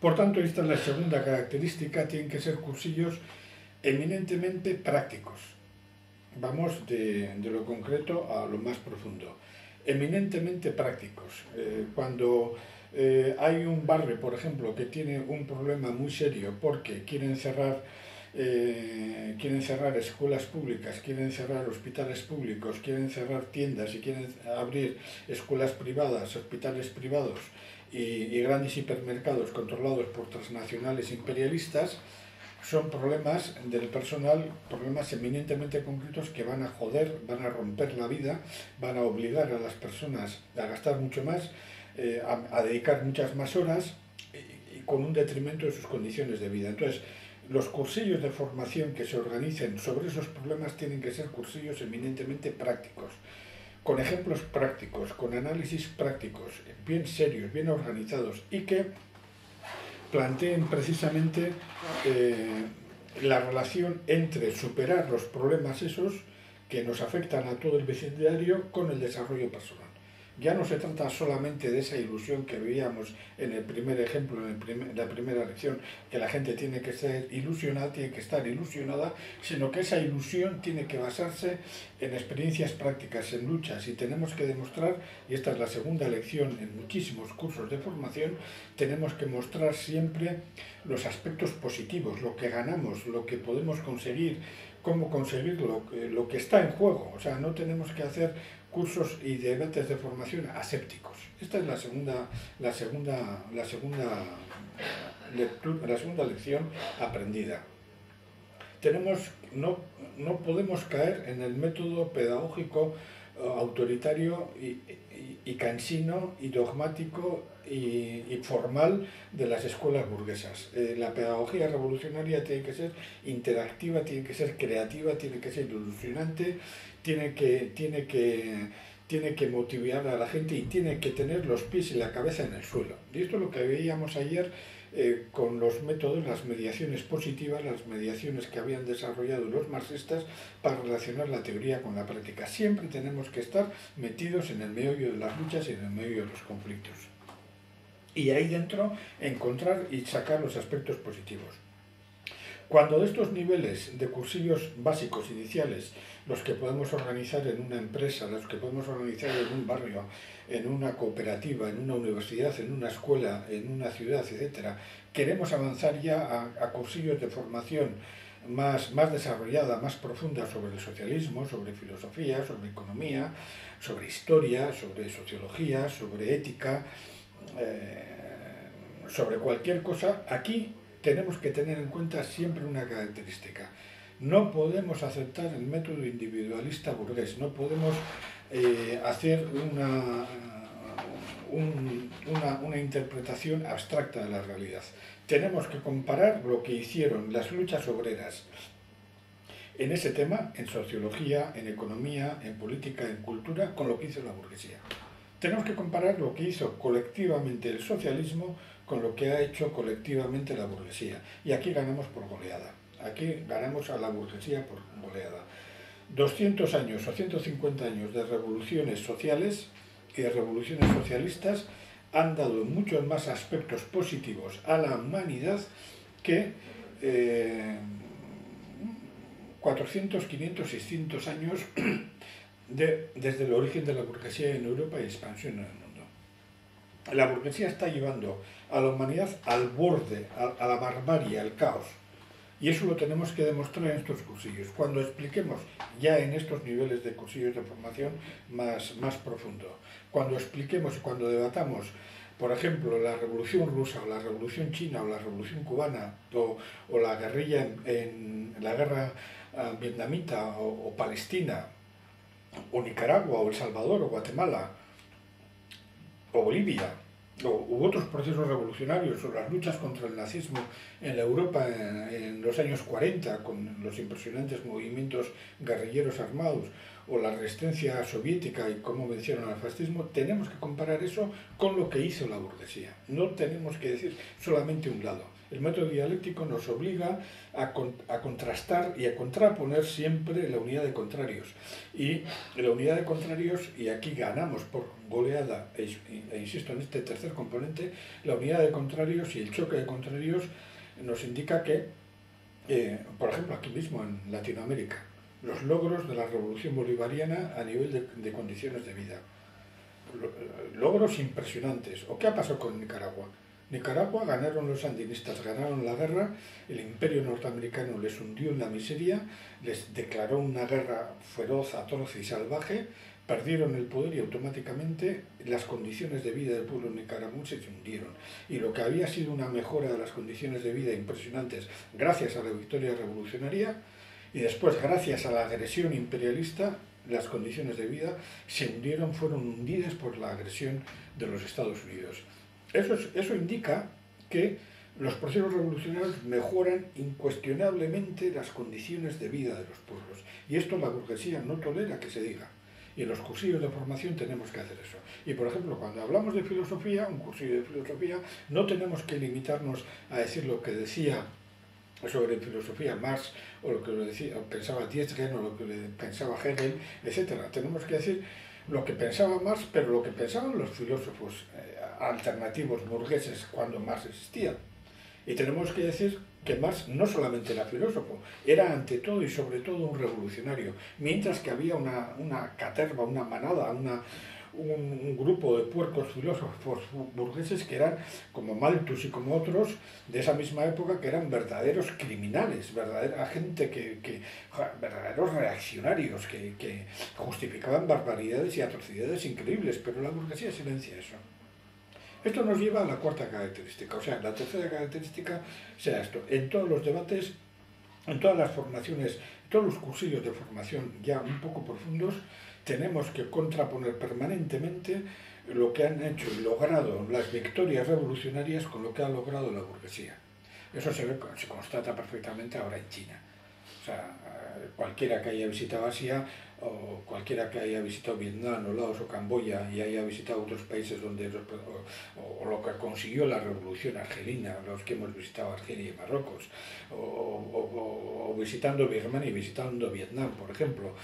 Por tanto, esta es la segunda característica, tienen que ser cursillos eminentemente prácticos. Vamos de lo concreto a lo más profundo. Eminentemente prácticos. Cuando hay un barrio, por ejemplo, que tiene un problema muy serio porque quieren cerrar escuelas públicas, quieren cerrar hospitales públicos, quieren cerrar tiendas y quieren abrir escuelas privadas, hospitales privados y grandes hipermercados controlados por transnacionales imperialistas, son problemas del personal, problemas eminentemente concretos que van a joder, van a romper la vida, van a obligar a las personas a gastar mucho más, a dedicar muchas más horas y con un detrimento de sus condiciones de vida. Entonces, los cursillos de formación que se organicen sobre esos problemas tienen que ser cursillos eminentemente prácticos, con ejemplos prácticos, con análisis prácticos, bien serios, bien organizados y que planteen precisamente la relación entre superar los problemas esos que nos afectan a todo el vecindario con el desarrollo personal. Ya no se trata solamente de esa ilusión que veíamos en el primer ejemplo, en la primera lección, que la gente tiene que ser ilusionada, tiene que estar ilusionada, sino que esa ilusión tiene que basarse en experiencias prácticas, en luchas, y tenemos que demostrar, y esta es la segunda lección en muchísimos cursos de formación, tenemos que mostrar siempre los aspectos positivos, lo que ganamos, lo que podemos conseguir, cómo conseguirlo, lo que está en juego. O sea, no tenemos que hacer cursos y debates de formación asépticos. Esta es la segunda lección aprendida. No podemos caer en el método pedagógico autoritario y cansino y dogmático y formal de las escuelas burguesas. La pedagogía revolucionaria tiene que ser interactiva, tiene que ser creativa, tiene que ser ilusionante, tiene que motivar a la gente y tiene que tener los pies y la cabeza en el suelo. Y esto es lo que veíamos ayer con los métodos, las mediaciones positivas, las mediaciones que habían desarrollado los marxistas para relacionar la teoría con la práctica. Siempre tenemos que estar metidos en el meollo de las luchas y en el meollo de los conflictos. Y ahí dentro encontrar y sacar los aspectos positivos. Cuando de estos niveles de cursillos básicos iniciales, los que podemos organizar en una empresa, los que podemos organizar en un barrio, en una cooperativa, en una universidad, en una escuela, en una ciudad, etc., queremos avanzar ya a cursillos de formación más desarrollada, más profunda sobre el socialismo, sobre filosofía, sobre economía, sobre historia, sobre sociología, sobre ética, sobre cualquier cosa, aquí tenemos que tener en cuenta siempre una característica. No podemos aceptar el método individualista burgués, no podemos hacer una interpretación abstracta de la realidad. Tenemos que comparar lo que hicieron las luchas obreras en ese tema, en sociología, en economía, en política, en cultura, con lo que hizo la burguesía. Tenemos que comparar lo que hizo colectivamente el socialismo con lo que ha hecho colectivamente la burguesía. Y aquí ganamos por goleada. Aquí ganamos a la burguesía por goleada. 200 años o 150 años de revoluciones sociales y de revoluciones socialistas han dado muchos más aspectos positivos a la humanidad que 400, 500, 600 años desde el origen de la burguesía en Europa y expansión en el mundo. La burguesía está llevando a la humanidad al borde, a la barbarie, al caos. Y eso lo tenemos que demostrar en estos cursillos. Cuando expliquemos ya en estos niveles de cursillos de formación más profundo, cuando expliquemos y cuando debatamos, por ejemplo, la Revolución Rusa, o la Revolución China, o la Revolución Cubana, o la guerrilla en la guerra vietnamita, o Palestina, o Nicaragua, o El Salvador, o Guatemala, o Bolivia, u otros procesos revolucionarios, o las luchas contra el nazismo en la Europa en los años 40, con los impresionantes movimientos guerrilleros armados, o la resistencia soviética y cómo vencieron al fascismo, tenemos que comparar eso con lo que hizo la burguesía. No tenemos que decir solamente un lado. El método dialéctico nos obliga a contrastar y a contraponer siempre la unidad de contrarios. Y la unidad de contrarios, y aquí ganamos por goleada, e insisto en este tercer componente, la unidad de contrarios y el choque de contrarios nos indica que, por ejemplo, aquí mismo en Latinoamérica, los logros de la revolución bolivariana a nivel de condiciones de vida. Logros impresionantes. ¿O qué ha pasado con Nicaragua? Nicaragua ganaron los sandinistas, ganaron la guerra, el imperio norteamericano les hundió en la miseria, les declaró una guerra feroz, atroz y salvaje, perdieron el poder y automáticamente las condiciones de vida del pueblo nicaragüense se hundieron. Y lo que había sido una mejora de las condiciones de vida impresionantes gracias a la victoria revolucionaria y después gracias a la agresión imperialista, las condiciones de vida se hundieron, fueron hundidas por la agresión de los Estados Unidos. Eso indica que los procesos revolucionarios mejoran incuestionablemente las condiciones de vida de los pueblos. Y esto la burguesía no tolera que se diga. Y en los cursillos de formación tenemos que hacer eso. Y por ejemplo, cuando hablamos de filosofía, un cursillo de filosofía, no tenemos que limitarnos a decir lo que decía sobre filosofía Marx, o lo que pensaba Tietgen, o lo que pensaba Hegel, etc. Tenemos que decir lo que pensaba Marx, pero lo que pensaban los filósofos alternativos burgueses cuando Marx existía. Y tenemos que decir que Marx no solamente era filósofo, era ante todo y sobre todo un revolucionario, mientras que había una caterva, una manada, un grupo de puercos filósofos burgueses que eran como Malthus y como otros de esa misma época, que eran verdaderos criminales, verdadera gente verdaderos reaccionarios que justificaban barbaridades y atrocidades increíbles, pero la burguesía silencia eso. Esto nos lleva a la cuarta característica, o sea, la tercera característica sea esto: en todos los debates, en todas las formaciones, en todos los cursillos de formación ya un poco profundos, tenemos que contraponer permanentemente lo que han hecho y logrado las victorias revolucionarias con lo que ha logrado la burguesía. Eso se constata perfectamente ahora en China. O sea, cualquiera que haya visitado Asia, o cualquiera que haya visitado Vietnam o Laos o Camboya y haya visitado otros países donde o lo que consiguió la revolución argelina, los que hemos visitado Argelia y Marruecos, o visitando Birmania y visitando Vietnam, por ejemplo,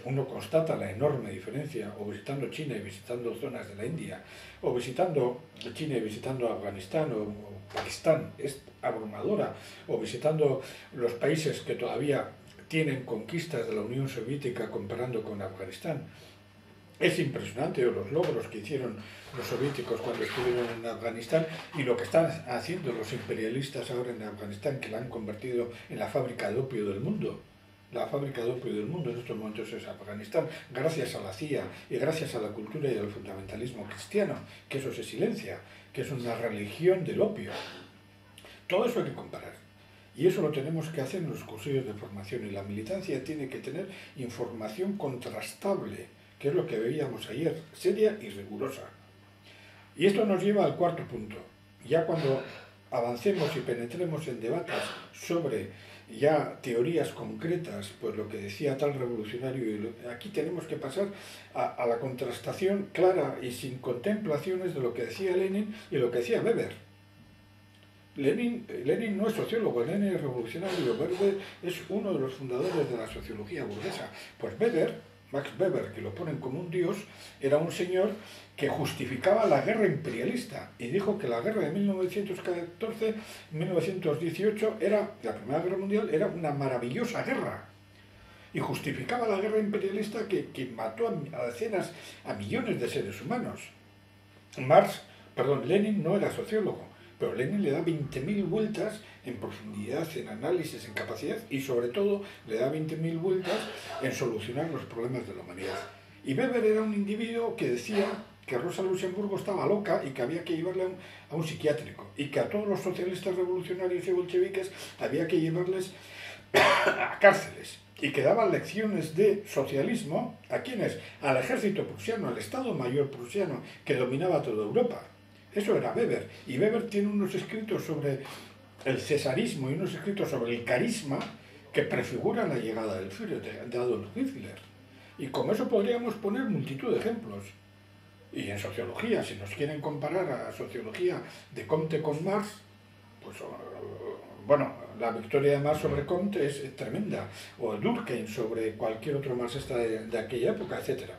uno constata la enorme diferencia, o visitando China y visitando zonas de la India, o visitando China y visitando Afganistán o Pakistán, es abrumadora, o visitando los países que todavía tienen conquistas de la Unión Soviética comparando con Afganistán. Es impresionante los logros que hicieron los soviéticos cuando estuvieron en Afganistán y lo que están haciendo los imperialistas ahora en Afganistán, que la han convertido en la fábrica de opio del mundo. La fábrica de opio del mundo en estos momentos es Afganistán, gracias a la CIA y gracias a la cultura y al fundamentalismo cristiano, que eso se silencia, que es una religión del opio. Todo eso hay que comparar. Y eso lo tenemos que hacer en los cursillos de formación. Y la militancia tiene que tener información contrastable, que es lo que veíamos ayer, seria y rigurosa. Y esto nos lleva al cuarto punto. Ya cuando avancemos y penetremos en debates sobre ya teorías concretas, pues lo que decía tal revolucionario, aquí tenemos que pasar a la contrastación clara y sin contemplaciones de lo que decía Lenin y lo que decía Weber. Lenin no es sociólogo, Lenin es revolucionario. Weber es uno de los fundadores de la sociología burguesa. Pues Max Weber, que lo ponen como un dios, era un señor que justificaba la guerra imperialista y dijo que la guerra de 1914-1918 la Primera Guerra Mundial, era una maravillosa guerra. Y justificaba la guerra imperialista que mató a decenas, a millones de seres humanos. Lenin no era sociólogo, pero Lenin le da 20.000 vueltas en profundidad, en análisis, en capacidad y sobre todo le da 20.000 vueltas en solucionar los problemas de la humanidad. Y Weber era un individuo que decía que Rosa Luxemburgo estaba loca y que había que llevarla a un psiquiátrico y que a todos los socialistas revolucionarios y bolcheviques había que llevarles a cárceles. Y que daban lecciones de socialismo ¿a quiénes? Al ejército prusiano, al Estado Mayor prusiano que dominaba toda Europa. Eso era Weber. Y Weber tiene unos escritos sobre el cesarismo y unos escritos sobre el carisma que prefiguran la llegada del Führer, de Adolf Hitler. Y con eso podríamos poner multitud de ejemplos. Y en sociología, si nos quieren comparar a la sociología de Comte con Marx, pues bueno, la victoria de Marx sobre Comte es tremenda, o Durkheim sobre cualquier otro marxista de aquella época, etc.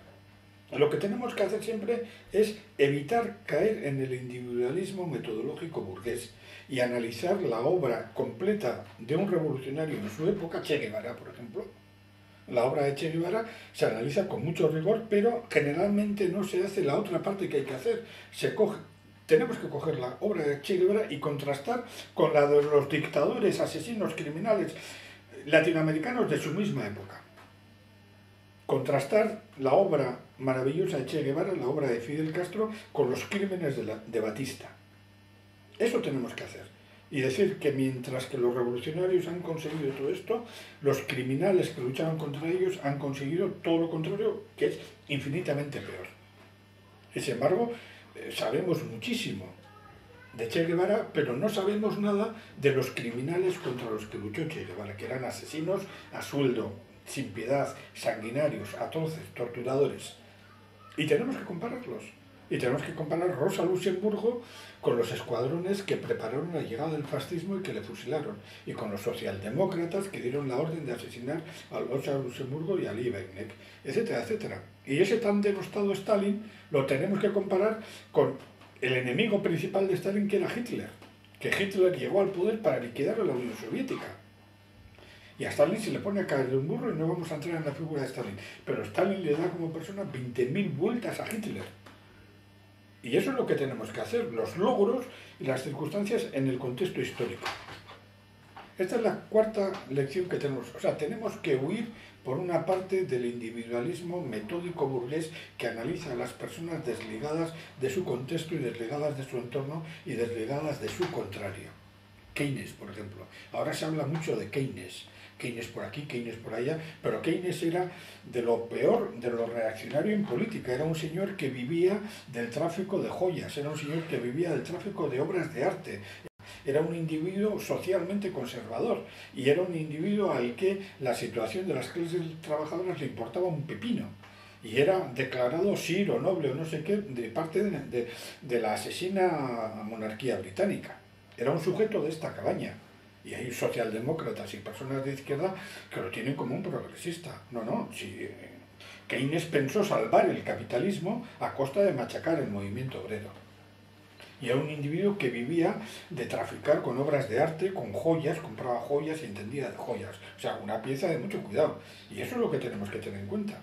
Lo que tenemos que hacer siempre es evitar caer en el individualismo metodológico burgués y analizar la obra completa de un revolucionario en su época, Che Guevara, por ejemplo. La obra de Che Guevara se analiza con mucho rigor, pero generalmente no se hace la otra parte que hay que hacer. Tenemos que coger la obra de Che Guevara y contrastar con la de los dictadores, asesinos, criminales latinoamericanos de su misma época. Contrastar la obra maravillosa de Che Guevara, la obra de Fidel Castro, con los crímenes de Batista. Eso tenemos que hacer. Y decir que mientras que los revolucionarios han conseguido todo esto, los criminales que luchaban contra ellos han conseguido todo lo contrario, que es infinitamente peor. Y sin embargo, sabemos muchísimo de Che Guevara, pero no sabemos nada de los criminales contra los que luchó Che Guevara, que eran asesinos a sueldo, sin piedad, sanguinarios, atroces, torturadores. Y tenemos que compararlos. Y tenemos que comparar Rosa Luxemburgo con los escuadrones que prepararon la llegada del fascismo y que le fusilaron, y con los socialdemócratas que dieron la orden de asesinar a Rosa Luxemburgo y a Liebknecht, etcétera, etcétera. Y ese tan denostado Stalin lo tenemos que comparar con el enemigo principal de Stalin, que era Hitler, que Hitler llegó al poder para liquidar a la Unión Soviética. Y a Stalin se le pone a caer de un burro, y no vamos a entrar en la figura de Stalin, pero Stalin le da como persona 20.000 vueltas a Hitler. Y eso es lo que tenemos que hacer, los logros y las circunstancias en el contexto histórico. Esta es la cuarta lección que tenemos. O sea, tenemos que huir, por una parte, del individualismo metódico burgués que analiza a las personas desligadas de su contexto y desligadas de su entorno y desligadas de su contrario. Keynes, por ejemplo. Ahora se habla mucho de Keynes. Keynes por aquí, Keynes por allá, pero Keynes era de lo peor, de lo reaccionario en política. Era un señor que vivía del tráfico de joyas, era un señor que vivía del tráfico de obras de arte. Era un individuo socialmente conservador y era un individuo al que la situación de las clases trabajadoras le importaba un pepino. Y era declarado sir o noble o no sé qué de parte de la asesina monarquía británica. Era un sujeto de esta calaña. Y hay socialdemócratas y personas de izquierda que lo tienen como un progresista. No, si Keynes pensó salvar el capitalismo a costa de machacar el movimiento obrero. Y era un individuo que vivía de traficar con obras de arte, con joyas, compraba joyas y entendía de joyas. O sea, una pieza de mucho cuidado. Y eso es lo que tenemos que tener en cuenta.